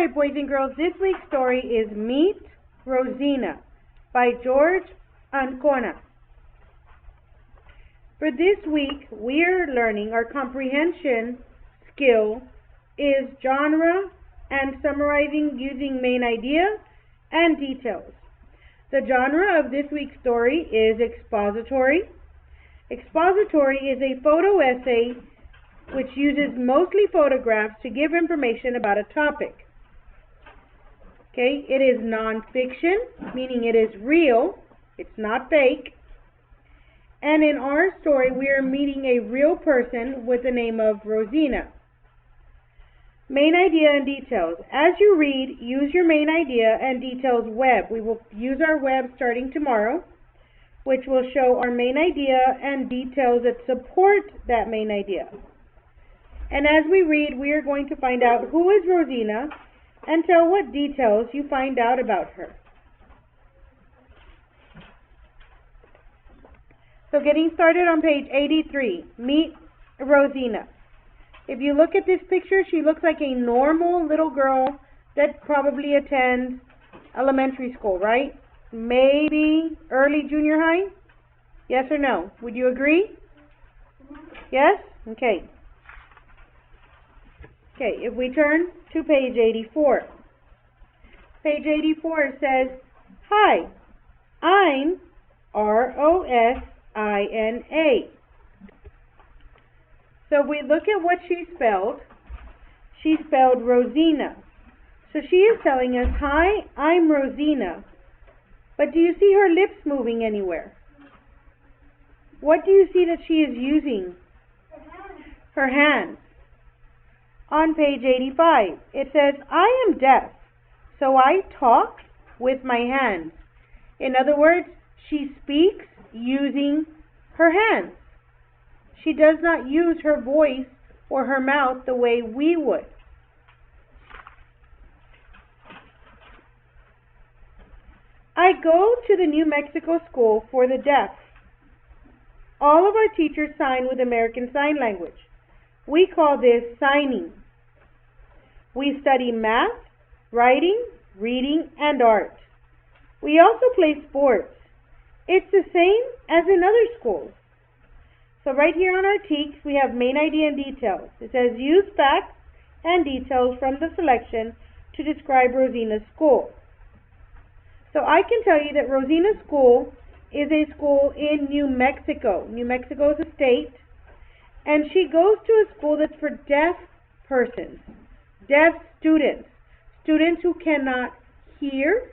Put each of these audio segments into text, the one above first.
Alright, boys and girls, this week's story is Meet Rosina by George Ancona. For this week, we're learning our comprehension skill is genre and summarizing using main idea and details. The genre of this week's story is expository. Expository is a photo essay which uses mostly photographs to give information about a topic. Okay, it is non-fiction, meaning it is real, it's not fake. And in our story, we are meeting a real person with the name of Rosina. Main idea and details. As you read, use your main idea and details web. We will use our web starting tomorrow, which will show our main idea and details that support that main idea. And as we read, we are going to find out who is Rosina and tell what details you find out about her. So getting started on page 83, Meet Rosina. If you look at this picture, she looks like a normal little girl that probably attends elementary school, right? Maybe early junior high? Yes or no? Would you agree? Yes? Okay. Okay, if we turn to page 84. Page 84 says, "Hi, I'm Rosina." So if we look at what she spelled Rosina. So she is telling us, "Hi, I'm Rosina." But do you see her lips moving anywhere? What do you see that she is using? Her hands. On page 85, it says, "I am deaf, so I talk with my hands." In other words, she speaks using her hands. She does not use her voice or her mouth the way we would. I go to the New Mexico School for the Deaf. All of our teachers sign with American Sign Language. We call this signing. We study math, writing, reading, and art. We also play sports. It's the same as in other schools. So right here on our teaks, we have main idea and details. It says use facts and details from the selection to describe Rosina's school. So I can tell you that Rosina's school is a school in New Mexico. New Mexico is a state. And she goes to a school that's for deaf persons, deaf students, students who cannot hear.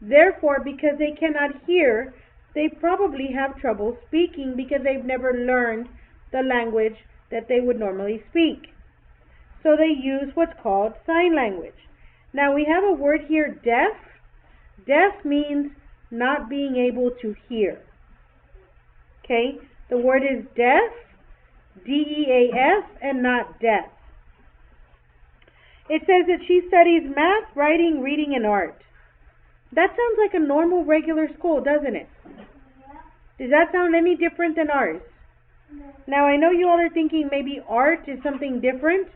Therefore, because they cannot hear, they probably have trouble speaking because they've never learned the language that they would normally speak. So they use what's called sign language. Now we have a word here, deaf. Deaf means not being able to hear. Okay, the word is deaf, D-E-A-F, and not deaf. It says that she studies math, writing, reading, and art. That sounds like a normal, regular school, doesn't it? Does that sound any different than ours? Now, I know you all are thinking maybe art is something different,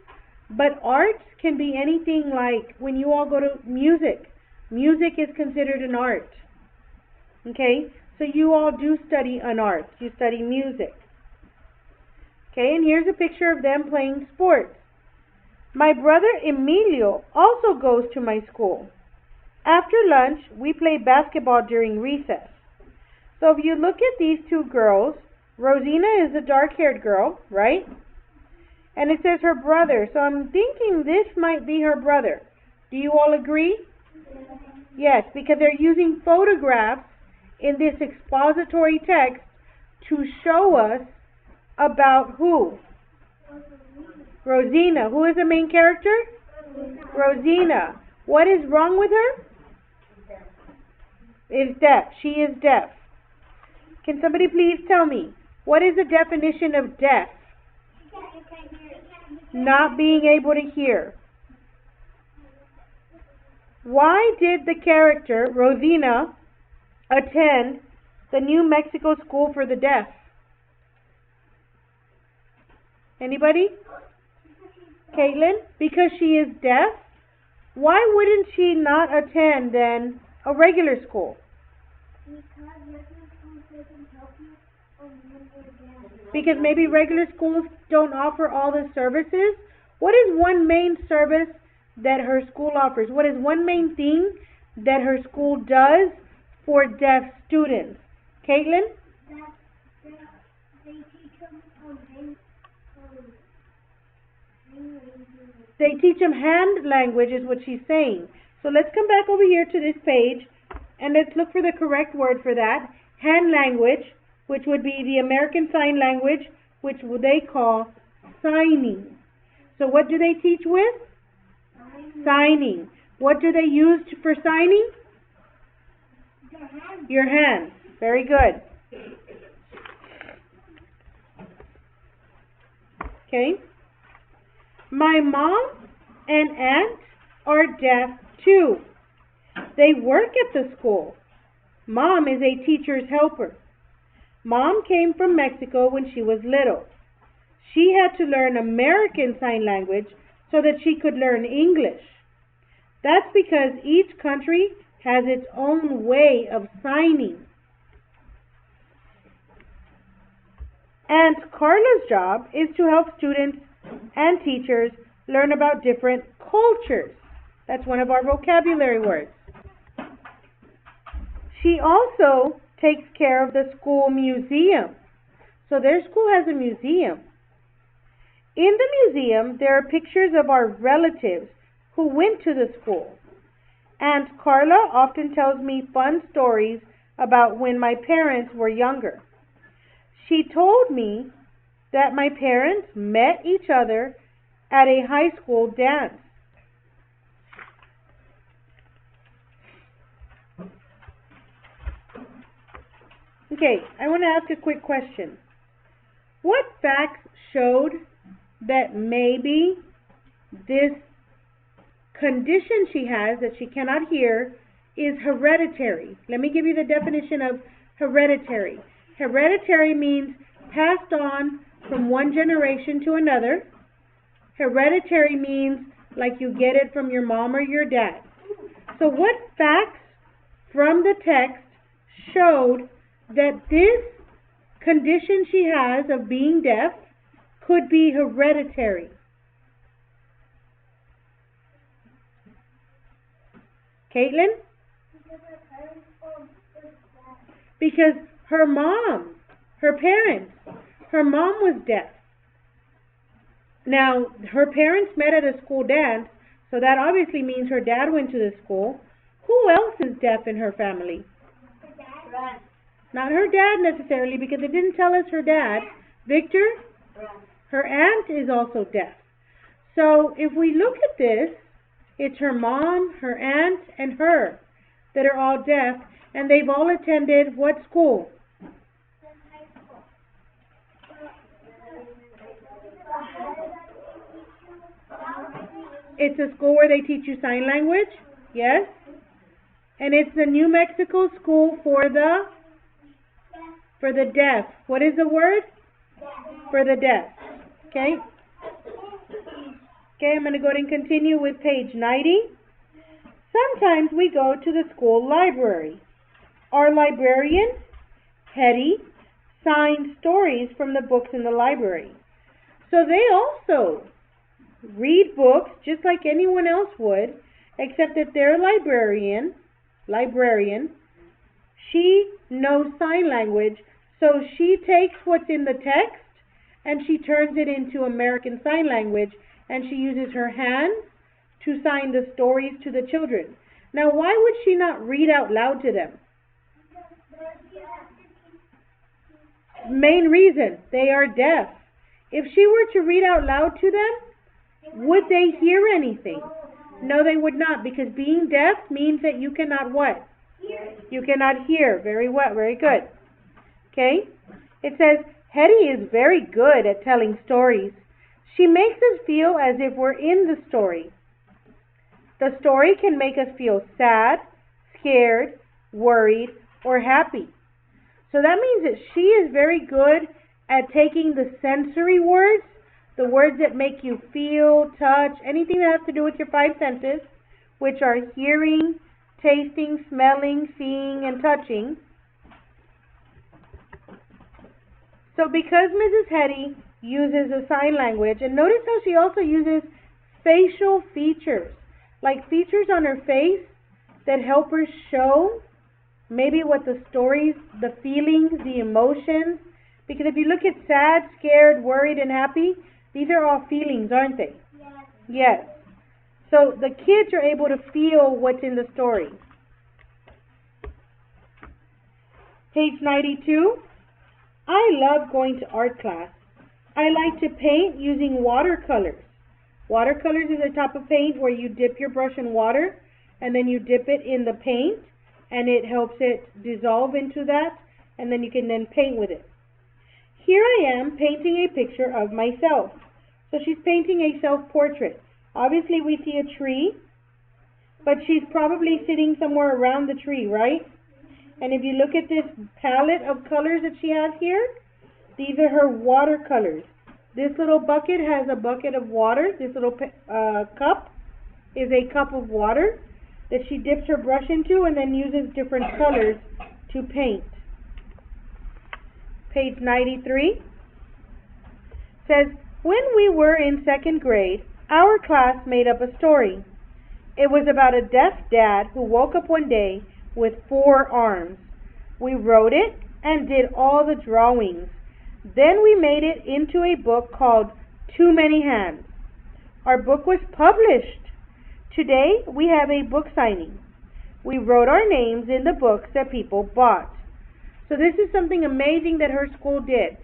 but art can be anything like when you all go to music. Music is considered an art. Okay? So you all do study an art. You study music. Okay, and here's a picture of them playing sports. My brother Emilio also goes to my school. After lunch, we play basketball during recess. So if you look at these two girls, Rosina is a dark-haired girl, right? And it says her brother. So I'm thinking this might be her brother. Do you all agree? Yes, because they're using photographs in this expository text to show us about who? Rosina. Who is the main character? Rosina. What is wrong with her? Is deaf. She is deaf. Can somebody please tell me, what is the definition of deaf? Not being able to hear. Why did the character, Rosina, attend the New Mexico School for the Deaf? Anybody? Caitlin? Because she is deaf? Why wouldn't she not attend then a regular school? Because maybe regular schools don't offer all the services. What is one main service that her school offers? What is one main thing that her school does for deaf students? Caitlin? They teach them hand language is what she's saying. So let's come back over here to this page and let's look for the correct word for that. Hand language, which would be the American Sign Language, which they call signing. So what do they teach with? Signing. What do they use for signing? Your hands. Very good. Okay. My mom and aunt are deaf too. They work at the school. Mom is a teacher's helper. Mom came from Mexico when she was little. She had to learn American Sign Language so that she could learn English. That's because each country has its own way of signing. Aunt Carla's job is to help students and teachers learn about different cultures. That's one of our vocabulary words. She also takes care of the school museum. So their school has a museum. In the museum, there are pictures of our relatives who went to the school. Aunt Carla often tells me fun stories about when my parents were younger. She told me that my parents met each other at a high school dance. Okay, I want to ask a quick question. What facts showed that maybe this condition she has that she cannot hear is hereditary? Let me give you the definition of hereditary. Hereditary means passed on from one generation to another. Hereditary means like you get it from your mom or your dad. So what facts from the text showed that this condition she has of being deaf could be hereditary? Caitlin? Because her mom, her parents, her mom was deaf. Now, her parents met at a school dance, so that obviously means her dad went to the school. Who else is deaf in her family? Not her dad necessarily, because it didn't tell us her dad. Victor? Her aunt is also deaf. So if we look at this, it's her mom, her aunt, and her that are all deaf, and they've all attended what school? It's a school where they teach you sign language, yes? And it's the New Mexico School for the deaf. What is the word? For the deaf. Okay? Okay, I'm going to go ahead and continue with page 90. Sometimes we go to the school library. Our librarian, Hetty, signs stories from the books in the library. So they also read books just like anyone else would, except that their librarian, she knows sign language, so she takes what's in the text and she turns it into American Sign Language, and she uses her hands to sign the stories to the children. Now, why would she not read out loud to them? Main reason, they are deaf. If she were to read out loud to them, would they hear anything? No, they would not, because being deaf means that you cannot what? You cannot hear. Very well, very good. Okay? It says, Hetty is very good at telling stories. She makes us feel as if we're in the story. The story can make us feel sad, scared, worried, or happy. So that means that she is very good at taking the sensory words, the words that make you feel, touch, anything that has to do with your five senses, which are hearing, tasting, smelling, seeing, and touching. So because Mrs. Hetty uses a sign language, and notice how she also uses facial features, like features on her face that help her show maybe what the stories, the feelings, the emotions, because if you look at sad, scared, worried, and happy, these are all feelings, aren't they? Yes. So the kids are able to feel what's in the story. Page 92. I love going to art class. I like to paint using watercolors. Watercolors is a type of paint where you dip your brush in water and then you dip it in the paint and it helps it dissolve into that, and then you can then paint with it. Here I am painting a picture of myself. So she's painting a self-portrait. Obviously we see a tree, but she's probably sitting somewhere around the tree, right? And if you look at this palette of colors that she has here, these are her watercolors. This little bucket has a bucket of water. This little cup is a cup of water that she dips her brush into and then uses different colors to paint. Page 93 says, when we were in second grade, our class made up a story. It was about a deaf dad who woke up one day with 4 arms. We wrote it and did all the drawings. Then we made it into a book called Too Many Hands. Our book was published. Today we have a book signing. We wrote our names in the books that people bought. So this is something amazing that her school did.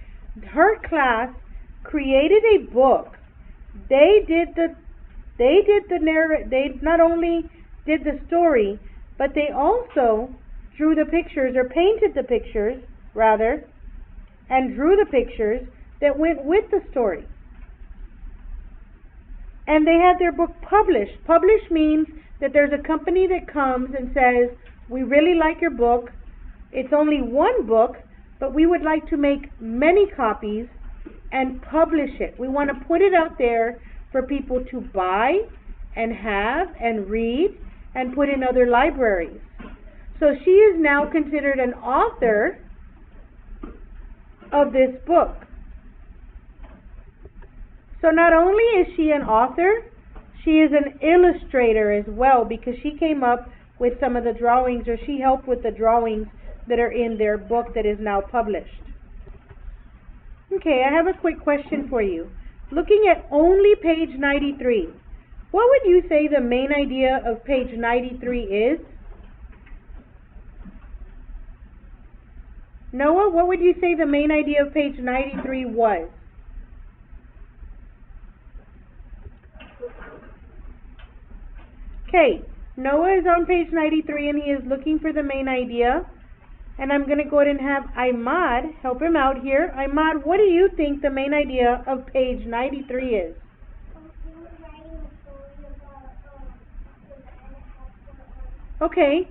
Her class created a book. They not only did the story, but they also drew the pictures, or painted the pictures rather, and drew the pictures that went with the story. And they had their book published. Published means that there's a company that comes and says, we really like your book. It's only one book, but we would like to make many copies and publish it. We want to put it out there for people to buy and have and read and put in other libraries. So she is now considered an author of this book. So not only is she an author, she is an illustrator as well, because she came up with some of the drawings, or she helped with the drawings that are in their book that is now published. Okay, I have a quick question for you. Looking at only page 93, what would you say the main idea of page 93 is? Noah, what would you say the main idea of page 93 was? Okay, Noah is on page 93 and he is looking for the main idea. And I'm going to go ahead and have Imad help him out here. Imad, what do you think the main idea of page 93 is? Okay.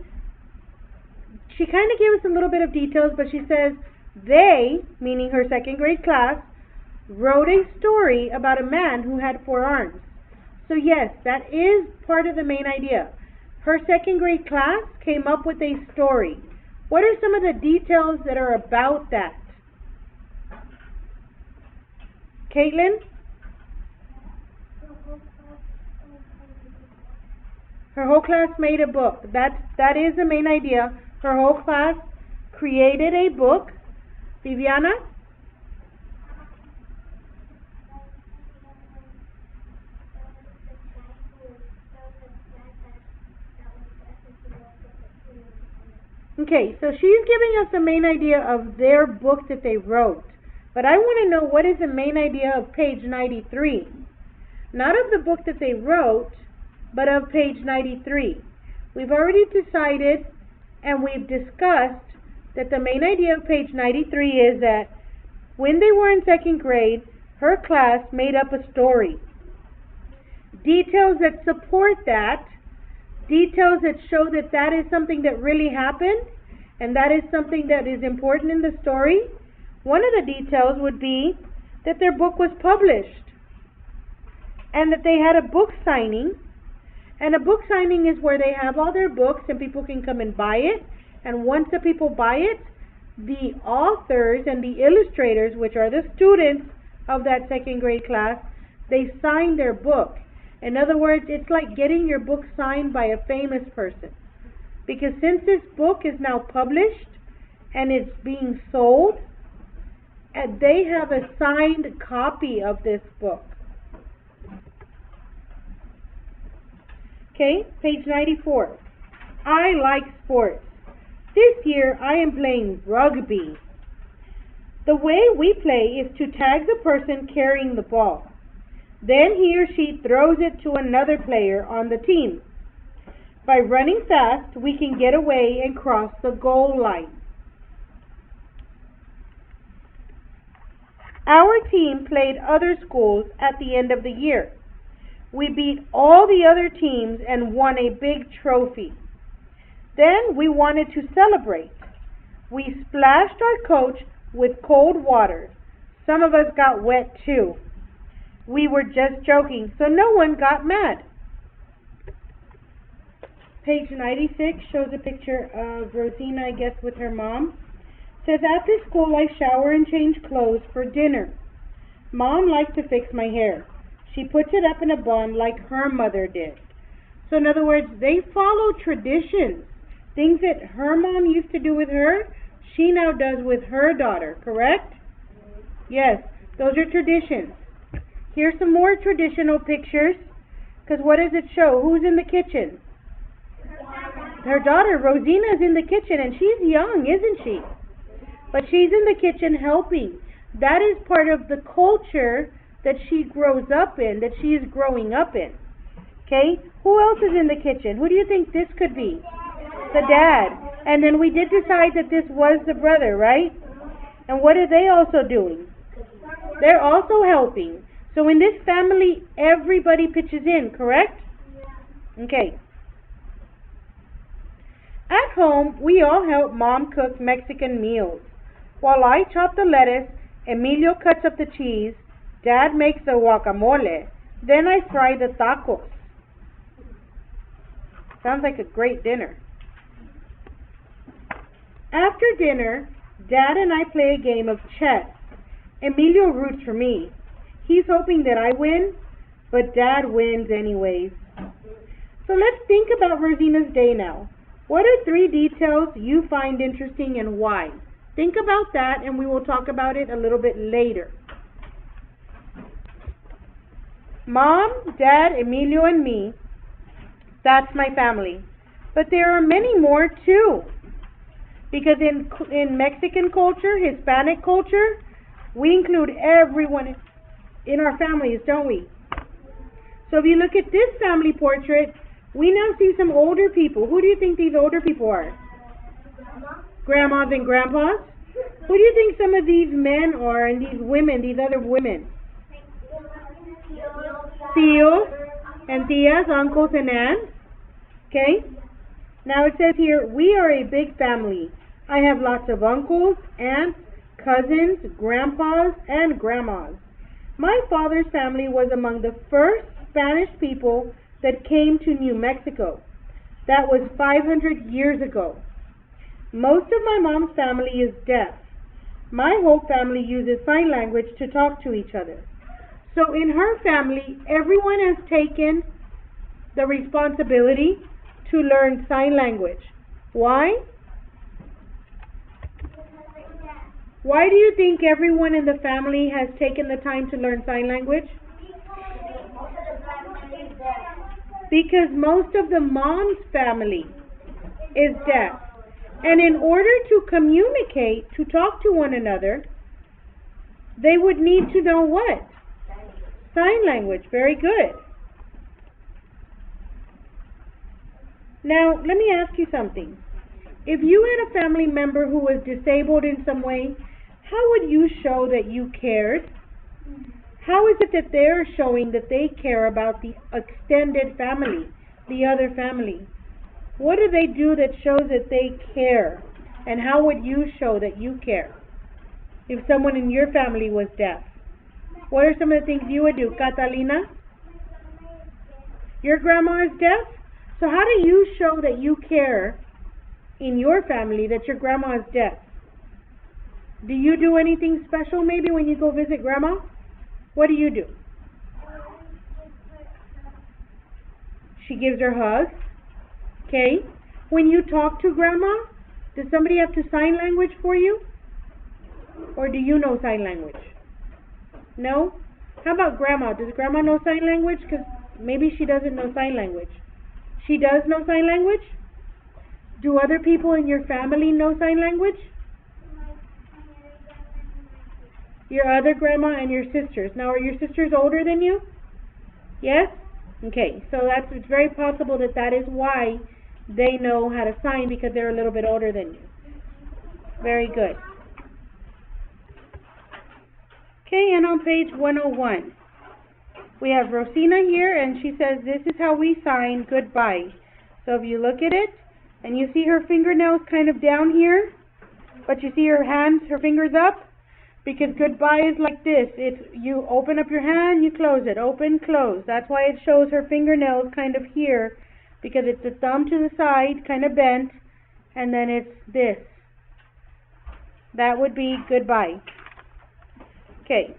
She kind of gave us a little bit of details, but she says they, meaning her second grade class, wrote a story about a man who had 4 arms. So yes, that is part of the main idea. Her second grade class came up with a story. What are some of the details that are about that? Caitlin? Her whole class made a book. That is the main idea. Her whole class created a book. Viviana? Okay, so she's giving us the main idea of their book that they wrote. But I want to know, what is the main idea of page 93? Not of the book that they wrote, but of page 93. We've already decided and we've discussed that the main idea of page 93 is that when they were in second grade, her class made up a story. Details that support that, details that show that that is something that really happened and that is something that is important in the story. One of the details would be that their book was published and that they had a book signing And a book signing is where they have all their books and people can come and buy it. And once the people buy it, the authors and the illustrators, which are the students of that second grade class, they sign their book. In other words, it's like getting your book signed by a famous person. Because since this book is now published and it's being sold, and they have a signed copy of this book. Okay, page 94. I like sports. This year I am playing rugby. The way we play is to tag the person carrying the ball. Then he or she throws it to another player on the team. By running fast, we can get away and cross the goal line. Our team played other schools at the end of the year. We beat all the other teams and won a big trophy. Then we wanted to celebrate. We splashed our coach with cold water. Some of us got wet too. We were just joking, so no one got mad. Page 96 shows a picture of Rosina, I guess, with her mom. It says, after school I shower and change clothes for dinner. Mom likes to fix my hair. She puts it up in a bun like her mother did. So in other words, they follow traditions. Things that her mom used to do with her, she now does with her daughter, correct? Yes, those are traditions. Here's some more traditional pictures, because what does it show? Who's in the kitchen? Her daughter, Rosina's in the kitchen, and she's young, isn't she? But she's in the kitchen helping. That is part of the culture that she grows up in, that she is growing up in. Okay? Who else is in the kitchen? Who do you think this could be? The dad. And then we did decide that this was the brother, right? And what are they also doing? They're also helping. So in this family, everybody pitches in, correct? Okay. At home, we all help Mom cook Mexican meals. While I chop the lettuce, Emilio cuts up the cheese, Dad makes the guacamole, then I fry the tacos. Sounds like a great dinner. After dinner, Dad and I play a game of chess. Emilio roots for me. He's hoping that I win, but Dad wins anyways. So let's think about Rosina's day now. What are 3 details you find interesting and why? Think about that and we will talk about it a little bit later. Mom, Dad, Emilio, and me, that's my family. But there are many more too. Because in Mexican culture, Hispanic culture, we include everyone in our families, don't we? So if you look at this family portrait, we now see some older people. Who do you think these older people are? Grandmas and grandpas? Who do you think some of these men are and these women, these other women? Tios and tias, uncles and aunts. Okay? Now it says here, we are a big family. I have lots of uncles, aunts, cousins, grandpas, and grandmas. My father's family was among the first Spanish people that came to New Mexico. That was 500 years ago. Most of my mom's family is deaf. My whole family uses sign language to talk to each other. So in her family, everyone has taken the responsibility to learn sign language. Why? Why do you think everyone in the family has taken the time to learn sign language? Because most of the mom's family is deaf. And in order to communicate, to talk to one another, they would need to know what? Sign language. Very good. Now, let me ask you something. If you had a family member who was disabled in some way, how would you show that you cared? How is it that they're showing that they care about the extended family, the other family? What do they do that shows that they care? And how would you show that you care if someone in your family was deaf? What are some of the things you would do? Catalina? Your grandma is deaf? So how do you show that you care in your family that your grandma is deaf? Do you do anything special maybe when you go visit grandma? What do? She gives her hugs. Okay. When you talk to grandma, does somebody have to sign language for you? Or do you know sign language? No? How about grandma? Does grandma know sign language? Because maybe she doesn't know sign language. She does know sign language? Do other people in your family know sign language? Your other grandma and your sisters. Now, are your sisters older than you? Yes? Okay, so it's very possible that is why they know how to sign, because they're a little bit older than you. Very good. Okay, and on page 101, we have Rosina here, and she says, this is how we sign goodbye. So if you look at it, and you see her fingernails kind of down here, but you see her hands, her fingers up, because goodbye is like this. It's you open up your hand, you close it, open, close. That's why it shows her fingernails kind of here, because it's the thumb to the side, kind of bent, and then it's this. That would be goodbye. Okay.